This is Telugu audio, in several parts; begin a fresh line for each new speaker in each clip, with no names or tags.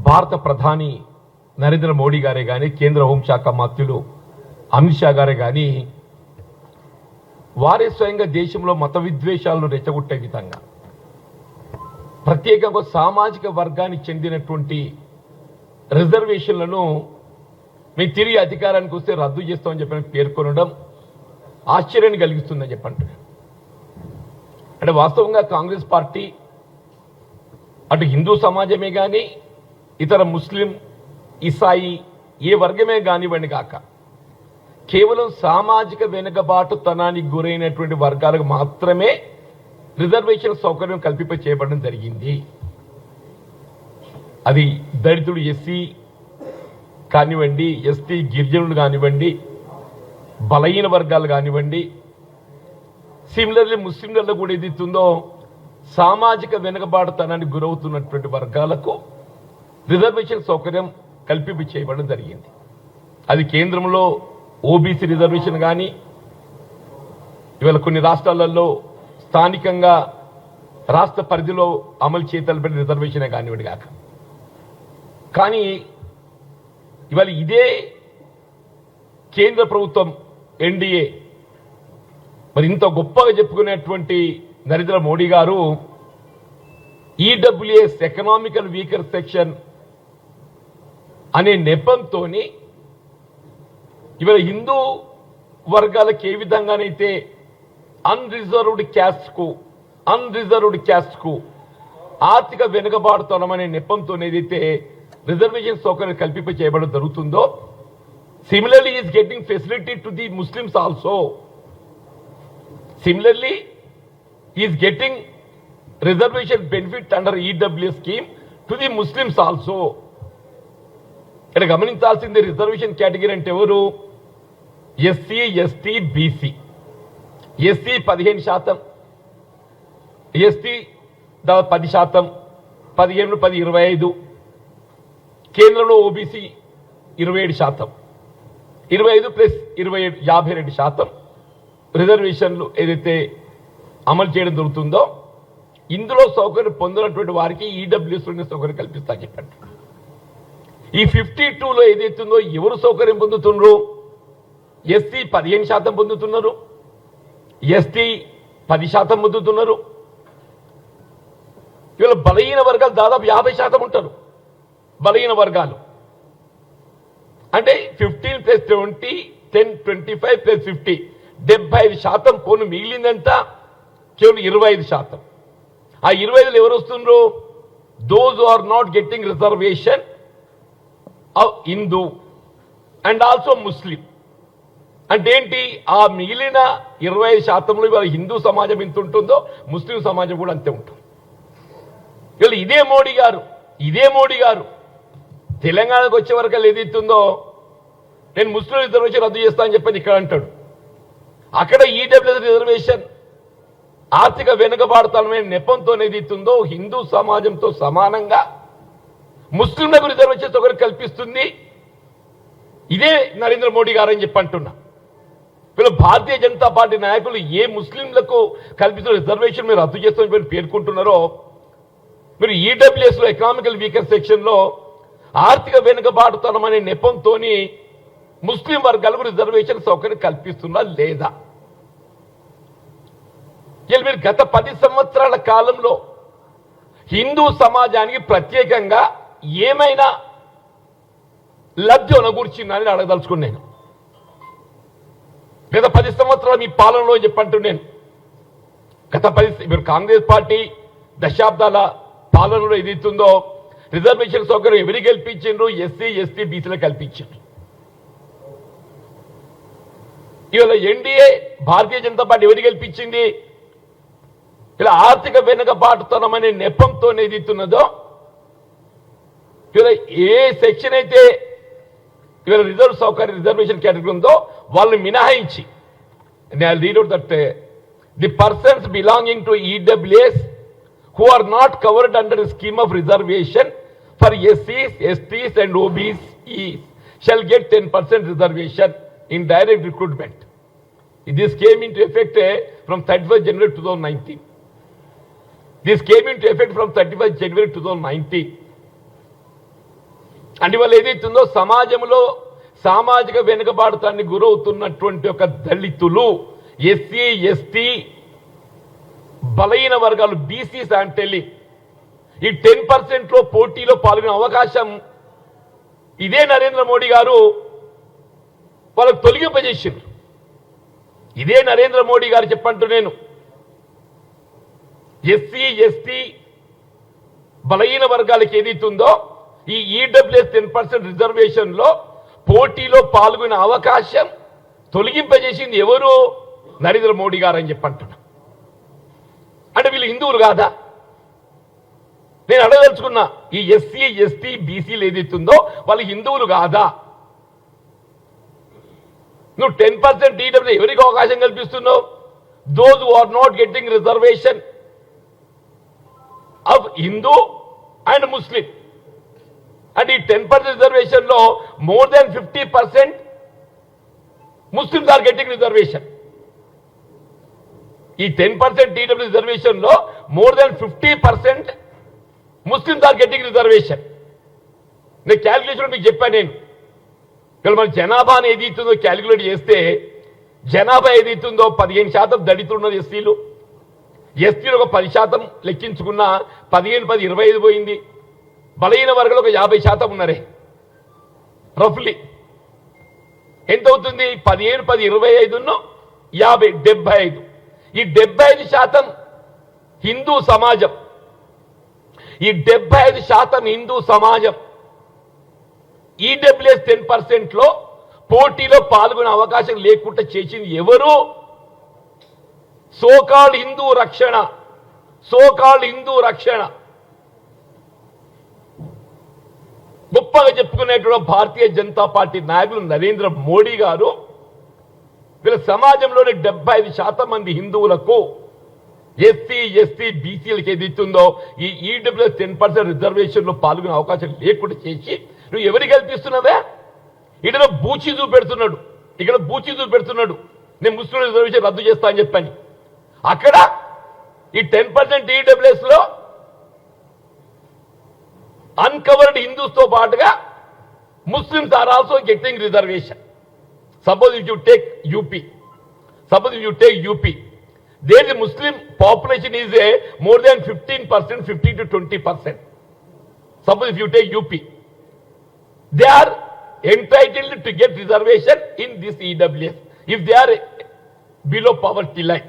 భారత ప్రధాని నరేంద్ర మోడీ గారే కానీ కేంద్ర హోంశాఖ మంత్రులు అమిత్ షా గారే కానీ వారే స్వయంగా దేశంలో మత విద్వేషాలను రెచ్చగొట్టే విధంగా ప్రత్యేకంగా సామాజిక వర్గానికి చెందినటువంటి రిజర్వేషన్లను మేము తిరిగి అధికారానికి వస్తే రద్దు చేస్తామని చెప్పి పేర్కొనడం ఆశ్చర్యాన్ని కలిగిస్తుందని చెప్పంటున్నాను. అంటే వాస్తవంగా కాంగ్రెస్ పార్టీ అటు హిందూ సమాజమే కానీ ఇతర ముస్లిం ఇసాయి ఏ వర్గమే కానివ్వండి కాక కేవలం సామాజిక వెనుకబాటుతనానికి గురైనటువంటి వర్గాలకు మాత్రమే రిజర్వేషన్ సౌకర్యం కల్పింప చేయబడడం జరిగింది. అది దళితుడు ఎస్సీ కానివ్వండి, ఎస్టీ గిరిజనులు కానివ్వండి, బలహీన వర్గాలు కానివ్వండి, సిమిలర్లీ ముస్లింలలో కూడా ఏదైతుందో సామాజిక వెనుకబాటుతనానికి గురవుతున్నటువంటి వర్గాలకు రిజర్వేషన్ సౌకర్యం కల్పింప చేయబడడం జరిగింది. అది కేంద్రంలో ఓబీసీ రిజర్వేషన్ కానీ, ఇవాళ కొన్ని రాష్ట్రాలలో స్థానికంగా రాష్ట్ర పరిధిలో అమలు చేయతలబడిన రిజర్వేషనే కానివ్వండి కాక. కానీ ఇవాళ ఇదే కేంద్ర ప్రభుత్వం ఎన్డీఏ మరి ఇంత గొప్పగా చెప్పుకునేటువంటి నరేంద్ర మోడీ గారు ఈడబ్ల్యూఎస్ ఎకనామికల్ వీకర్ సెక్షన్ అనే నెపంతో ఇవాళ హిందూ వర్గాలకు ఏ విధంగానైతే అన్రిజర్వ్డ్ క్యాస్ట్ కు ఆర్థిక వెనుకబాటుతనమనే నెపంతో ఏదైతే రిజర్వేషన్ సౌకర్యం కల్పింప చేయబడడం జరుగుతుందో, similarly is getting facility to the Muslims also. Similarly, he is getting reservation benefit under EWS scheme to the Muslims also. ఇక్కడ గమనించాల్సింది రిజర్వేషన్ కేటగిరీ అంటే ఎవరు? SC, ST, BC. SC 15%, ST 10%, 15, 10, 25. కేంద్రంలో ఓబీసీ 27%, 25 ప్లస్ 27 52% రిజర్వేషన్లు ఏదైతే అమలు చేయడం జరుగుతుందో ఇందులో సౌకర్యం పొందినటువంటి వారికి ఈడబ్ల్యూఎస్ సౌకర్యం కల్పిస్తా చెప్పండి. ఈ 52లో ఏదైతుందో ఎవరు సౌకర్యం పొందుతున్నారు? ఎస్సీ 15% పొందుతున్నారు, ఎస్టీ 10% పొందుతున్నారు. ఇవాళ బలహీన వర్గాలు దాదాపు 50% ఉంటారు. బలహీన వర్గాలు అంటే 15 ప్లస్ 20, 10, 25 ప్లస్ 50, 75% పోను. మిగిలిందంతా కేవలం 25%. ఆ 25లో ఎవరు వస్తున్నారు? Those are not getting reservation of Hindu and also Muslim. అంటే ఏంటి? ఆ మిగిలిన 25%లో ఇవాళ హిందూ సమాజం ఎంత ఉంటుందో ముస్లిం సమాజం కూడా అంతే ఉంటుంది. ఇవాళ ఇదే మోడీ గారు తెలంగాణకు వచ్చే వరకు ఏదైతుందో నేను ముస్లిం రిజర్వేషన్ రద్దు చేస్తానని చెప్పని ఇక్కడ అంటాడు. అక్కడ ఈడబ్ల్యూఎస్ రిజర్వేషన్ ఆర్థిక వెనుకబాటుతనమైన నెపంతో ఏదైతుందో హిందూ సమాజంతో సమానంగా ముస్లింలకు రిజర్వేషన్ సౌకర్యం కల్పిస్తుంది ఇదే నరేంద్ర మోడీ గారు అని చెప్పి అంటున్నా. వీళ్ళు భారతీయ జనతా పార్టీ నాయకులు ఏ ముస్లింలకు కల్పిస్తున్న రిజర్వేషన్ మీరు రద్దు చేస్తామని పేర్కొంటున్నారో, మీరు ఈడబ్ల్యూఎస్ లో ఎకనామికల్ వీకర్ సెక్షన్ లో ఆర్థిక వెనుకబాటుతనం అనే నెపంతో ముస్లిం వర్గాలకు రిజర్వేషన్ సౌకర్యం కల్పిస్తున్నా లేదా? ఇలా మీరు గత 10 సంవత్సరాల కాలంలో హిందూ సమాజానికి ప్రత్యేకంగా ఏమైనా లబ్ధి ఒనగూర్చిందని అడగదలుచుకున్నాను. గత 10 సంవత్సరాలు మీ పాలనలో చెప్పంటున్నాను. గత 10 కాంగ్రెస్ పార్టీ దశాబ్దాల పాలనలో ఏదైతుందో రిజర్వేషన్ సౌకర్యం ఎవరికి కల్పించారు? ఎస్సీ, ఎస్టీ, బీసీలకు కల్పించారు. ఇవాళ ఎన్డీఏ భారతీయ జనతా పార్టీ ఎవరికి గెలిపించింది? ఇలా ఆర్థిక వెనుకబాటుతనం అనే నెపంతో ఏదైతున్నదో ఇవాళ ఏ సెక్షన్ అయితే ఇవాళ రిజర్వేషన్ కేటగిరీ ఉందో వాళ్ళని మినహాయించి read out that the persons belonging to EWS who are not covered under the scheme of reservation for SCs, STs and OBCs shall get 10% reservation in direct recruitment. This came into effect from 31st January 2019. This came into effect from 31st January 2019. అందువల్ల ఏదైతుందో సమాజంలో సామాజిక వెనుకబాటుతాన్ని గురవుతున్నటువంటి ఒక దళితులు, ఎస్సీ ఎస్టీ, బలహీన వర్గాలు, బీసీస్ అంటే ఈ 10% పోటీలో పాల్గొనే అవకాశం ఇదే నరేంద్ర మోడీ గారు వాళ్ళకు తొలగింపజేసిండ్రు. ఇదే నరేంద్ర మోడీ గారు చెప్పంటూ నేను ఎస్సీ ఎస్టీ బలహీన వర్గాలకు ఏదైతుందో ఈ ఈడబ్ల్యూఎస్ 10% రిజర్వేషన్ లో పోటీలో పాల్గొనే అవకాశం తొలగింపజేసింది ఎవరు? నరేంద్ర మోడీ గారు అని చెప్పంటున్నా. అంటే వీళ్ళు హిందువులు కాదా? నేను అడగదలుచుకున్నా, ఈ ఎస్సీ ఎస్టీ బీసీలు ఏదైతుందో వాళ్ళు హిందువులు కాదా? నువ్వు 10% ఈడబ్ల్యూ ఎవరికి అవకాశం కల్పిస్తున్నావు? Those who are not getting reservation of Hindu and Muslim. అంటే ఈ 10% రిజర్వేషన్ లో more than 50% Muslims are getting reservation. ఈ 10% ఈడబ్ల్యూ రిజర్వేషన్ లో more than 50% Muslims are getting reservation. నేను క్యాలిక్యులేషన్ మీకు చెప్పాను. నేను ఇక్కడ మన జనాభాను ఏదైతుందో క్యాలిక్యులేట్ చేస్తే జనాభా ఏదైతుందో 15% దళితులు ఉన్నది ఎస్సీలు. ఎస్టీలు ఒక 10% లెక్కించుకున్న 15-10-25 పోయింది. బలహీన వర్గాలు ఒక 50% ఉన్నారే రఫ్లీ. ఎంత అవుతుంది? 15-10-25 50 75. ఈ 75% హిందూ సమాజం. ఈ 75% హిందూ సమాజం ఈడబ్ల్యూఎస్ 10% లో పోటీలో పాల్గొనే అవకాశం లేకుండా చేసింది ఎవరు? సోకాల్డ్ హిందూ రక్షణ, సోకాల్డ్ హిందూ రక్షణ గొప్పగా చెప్పుకునేటువంటి భారతీయ జనతా పార్టీ నాయకులు నరేంద్ర మోడీ గారు వీళ్ళ సమాజంలోని 75% మంది హిందువులకు, ఎస్సీ ఎస్టీ బీసీలకు ఏదైతుందో ఈ ఈడబ్ల్యూఎస్ 10% రిజర్వేషన్ లో పాల్గొనే అవకాశం లేకుండా చేసి నువ్వు ఎవరికి కల్పిస్తున్నావే? ఇక్కడ బూచి చూపెడుతున్నాడు, ఇక్కడ బూచి చూపెడుతున్నాడు. నేను ముస్లిం రిజర్వేషన్ రద్దు చేస్తా అని చెప్పాను. అక్కడ ఈ 10% ఈడబ్ల్యూఎస్ లో అన్కవర్డ్ హిందూస్ తో పాటుగా Muslims are also getting reservation. Suppose if you take UP, there the Muslim population is more than 15%, 15 to 20%. Suppose if you take UP, they are entitled to get reservation in this EWS if they are below poverty line.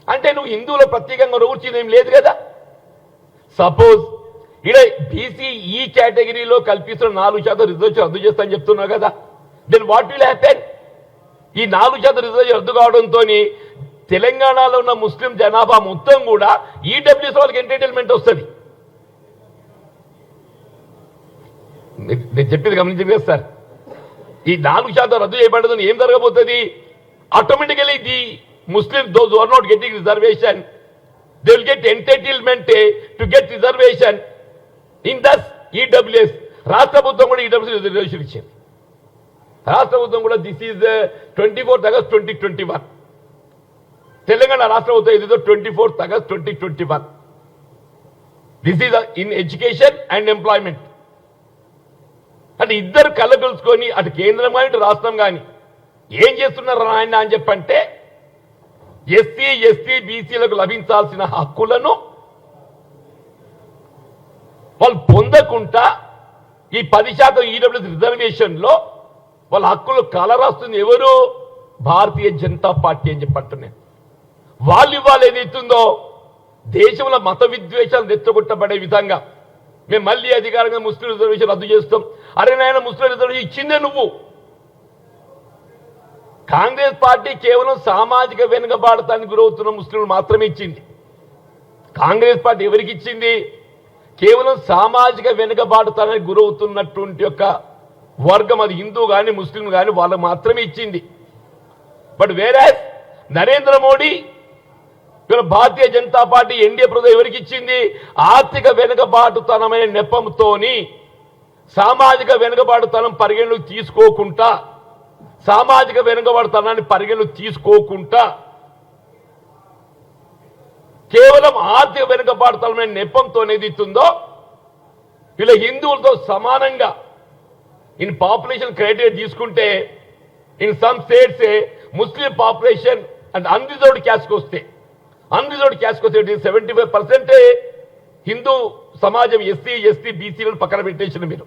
అంటే నువ్వు హిందువుల ప్రత్యేకంగా రూర్చింది ఏం లేదు కదా. సపోజ్ ఇక్కడ బీసీ ఈ కేటగిరీలో కల్పిస్తున్న 4% రిజర్వేషన్ రద్దు చేస్తానని చెప్తున్నావు కదా. Then what will happen? ఈ 4% రిజర్వేషన్ రద్దు కావడంతో తెలంగాణలో ఉన్న ముస్లిం జనాభా మొత్తం కూడా ఈడబ్ల్యూఎస్ వాళ్ళకి ఎంటర్టైన్మెంట్ వస్తుంది. నేను చెప్పింది గమనించింది కదా సార్. ఈ 4% రద్దు చేయబడదని ఏం జరగబోతుంది? Automatically the Muslim those who are not getting reservation they will get entertainment to get reservation in this EWS. రాష్ట్ర ప్రభుత్వం కూడా ఈడబ్ల్యూఎస్ రిజర్వేషన్ ఇచ్చింది. రాష్ట్ర ప్రభుత్వం కూడా this is 24th August 2021. Telangana రాష్ట్ర ప్రభుత్వం ఏదో 24th August 2021. This is in education and employment. అంటే ఇద్దరు కలగలుసుకొని అటు కేంద్రం కానీ ఇటు రాష్ట్రం కానీ ఏం చేస్తున్నారు ఆయన అని చెప్పంటే ఎస్సీ ఎస్టీ బీసీలకు లభించాల్సిన హక్కులను వాళ్ళు పొందకుండా ఈ 10% ఈడబ్ల్యూఎస్ రిజర్వేషన్ లో వాళ్ళ హక్కులు కలరాస్తుంది ఎవరు? భారతీయ జనతా పార్టీ అని చెప్పంటున్నాను. వాళ్ళు ఇవాళ ఏదైతుందో దేశంలో మత విద్వేషాలు రెచ్చగొట్టబడే విధంగా మేము మళ్ళీ అధికారంగా ముస్లిం రిజర్వేషన్ రద్దు చేస్తాం. అరే నాయన, ముస్లిం రిజర్వేషన్ ఇచ్చిందే నువ్వు. కాంగ్రెస్ పార్టీ కేవలం సామాజిక వెనుకబాటుతానికి గురవుతున్న ముస్లింలు మాత్రమే ఇచ్చింది. కాంగ్రెస్ పార్టీ ఎవరికి ఇచ్చింది? కేవలం సామాజిక వెనుకబాటుతానికి గురవుతున్నటువంటి యొక్క వర్గం, అది హిందూ కానీ ముస్లిం కానీ వాళ్ళకు మాత్రమే ఇచ్చింది. బట్ వేరే నరేంద్ర మోడీ భారతీయ జనతా పార్టీ ఎన్డీఏ ప్రభుత్వం ఎవరికి ఇచ్చింది? ఆర్థిక వెనుకబాటుతనమైన నెపంతోని సామాజిక వెనుకబాటుతనం పరిగణలోకి తీసుకోకుండా, సామాజిక వెనుకబాటుతనాన్ని పరిగణలోకి తీసుకోకుండా కేవలం ఆర్థిక వెనుకబాటుతనమైన నెపంతో ఏది ఇస్తుందో వీళ్ళ హిందువులతో సమానంగా ఇన్ పాపులేషన్ క్రైటీరియా తీసుకుంటే in some states Muslim population and unreserved caste వస్తే 75% హిందూ సమాజం ఎస్సీ బీసీలను పక్కన పెట్టేసిన మీరు